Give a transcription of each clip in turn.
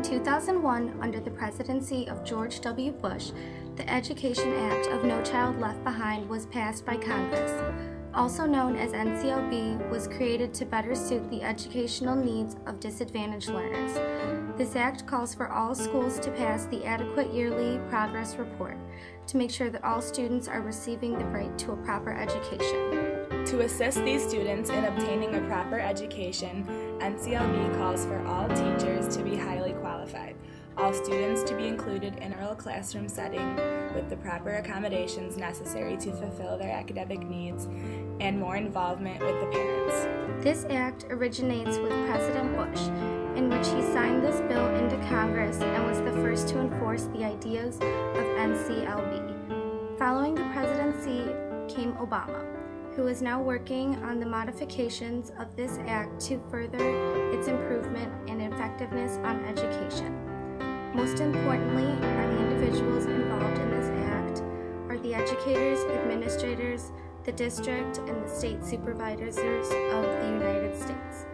2001, under the presidency of George W. Bush, the Education Act of No Child Left Behind was passed by Congress. Also known as NCLB, was created to better suit the educational needs of disadvantaged learners. This act calls for all schools to pass the adequate yearly progress report to make sure that all students are receiving the right to a proper education. To assist these students in obtaining a proper education, NCLB calls for all teachers to be highly qualified, all students to be included in a classroom setting with the proper accommodations necessary to fulfill their academic needs, and more involvement with the parents. This act originates with President Bush, in which he signed this bill into Congress and was the first to enforce the ideas of NCLB. Following the presidency came Obama, who is now working on the modifications of this act to further its improvement and effectiveness on education. Most importantly are the individuals involved in this act are the educators, administrators, the district, and the state supervisors of the United States.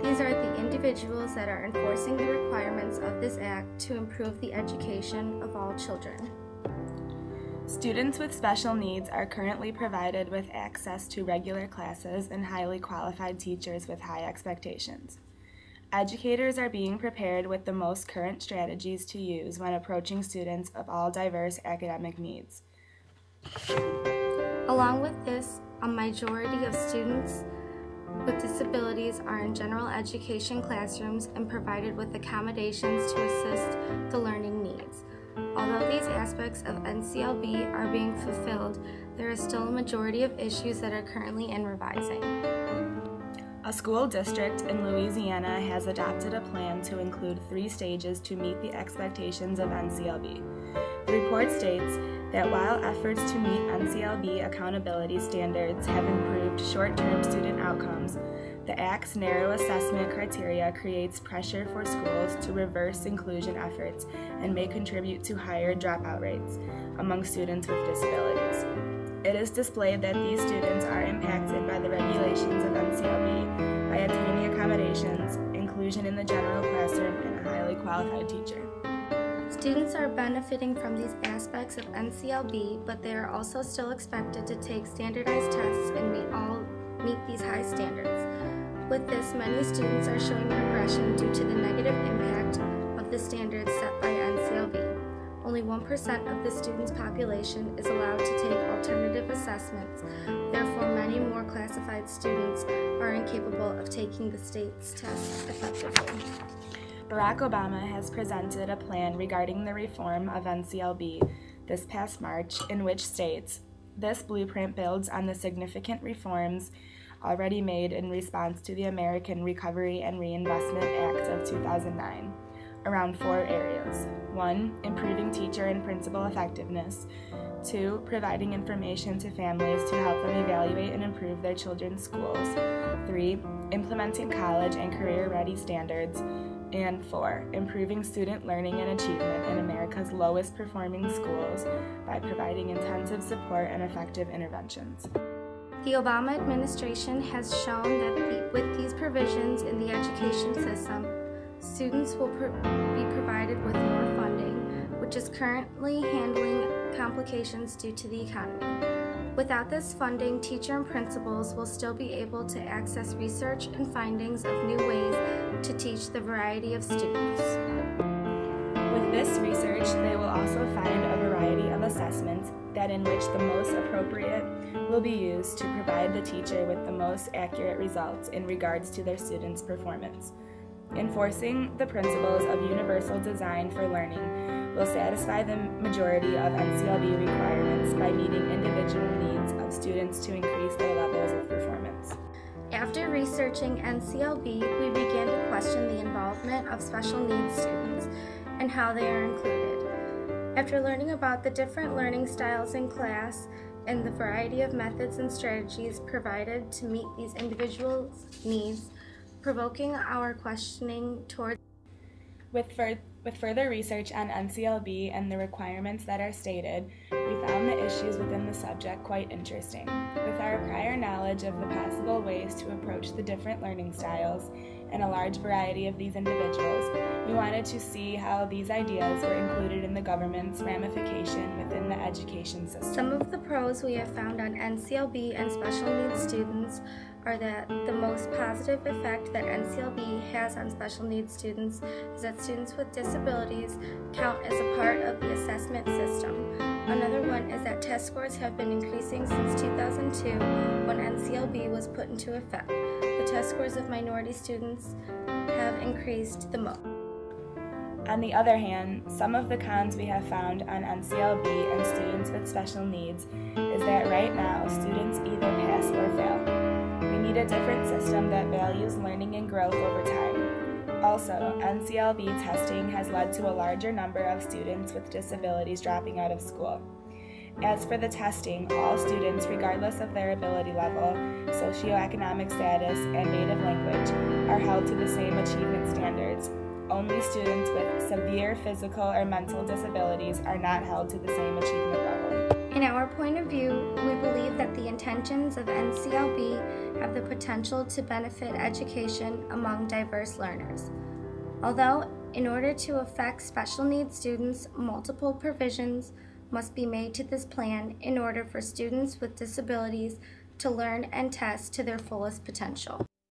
These are the individuals that are enforcing the requirements of this act to improve the education of all children. Students with special needs are currently provided with access to regular classes and highly qualified teachers with high expectations. Educators are being prepared with the most current strategies to use when approaching students of all diverse academic needs. Along with this, a majority of students with disabilities are in general education classrooms and provided with accommodations to assist the learning needs. Although these aspects of NCLB are being fulfilled, there is still a majority of issues that are currently in revising. A school district in Louisiana has adopted a plan to include 3 stages to meet the expectations of NCLB. The report states that while efforts to meet NCLB accountability standards have improved short-term student outcomes, the Act's narrow assessment criteria creates pressure for schools to reverse inclusion efforts and may contribute to higher dropout rates among students with disabilities. It is displayed that these students are impacted by the regulations of NCLB by attaining accommodations, inclusion in the general classroom, and a highly qualified teacher. Students are benefiting from these aspects of NCLB, but they are also still expected to take standardized tests and meet these high standards. With this, many students are showing regression due to the negative impact of the standards set by NCLB. Only 1% of the students' population is allowed to take alternative assessments. Therefore, many more classified students are incapable of taking the state's tests effectively. Barack Obama has presented a plan regarding the reform of NCLB this past March, in which states, "This blueprint builds on the significant reforms already made in response to the American Recovery and Reinvestment Act of 2009, around 4 areas. 1. Improving teacher and principal effectiveness. 2. Providing information to families to help them evaluate and improve their children's schools. 3. Implementing college and career-ready standards. And 4. Improving student learning and achievement in America's lowest performing schools by providing intensive support and effective interventions." The Obama administration has shown that with these provisions in the education system, students will be provided with more funding, which is currently handling complications due to the economy. Without this funding, teachers and principals will still be able to access research and findings of new ways to teach the variety of students. With this research, they will also find a variety of assessments that in which the most appropriate will be used to provide the teacher with the most accurate results in regards to their students' performance. Enforcing the principles of universal design for learning will satisfy the majority of NCLB requirements by meeting individual needs of students to increase their levels of performance. After researching NCLB, we began to question the involvement of special needs students and how they are included. After learning about the different learning styles in class and the variety of methods and strategies provided to meet these individuals' needs, provoking our questioning towards With further research on NCLB and the requirements that are stated, We found the issues within the subject quite interesting. With our prior knowledge of the possible ways to approach the different learning styles and a large variety of these individuals, we wanted to see how these ideas were included in the government's ramification within the education system. Some of the pros we have found on NCLB and special needs students are that the most positive effect that NCLB has on special needs students is that students with disabilities count as a part of the assessment system. Another one is that test scores have been increasing since 2002 when NCLB was put into effect. The test scores of minority students have increased the most. On the other hand, some of the cons we have found on NCLB and students with special needs is that right now students either pass or fail. We need a different system that values learning and growth over time. Also, NCLB testing has led to a larger number of students with disabilities dropping out of school. As for the testing, all students, regardless of their ability level, socioeconomic status, and native language, are held to the same achievement standards. Only students with severe physical or mental disabilities are not held to the same achievement level. In our point of view, we believe that the intentions of NCLB have the potential to benefit education among diverse learners. Although, in order to affect special needs students, multiple provisions must be made to this plan in order for students with disabilities to learn and test to their fullest potential.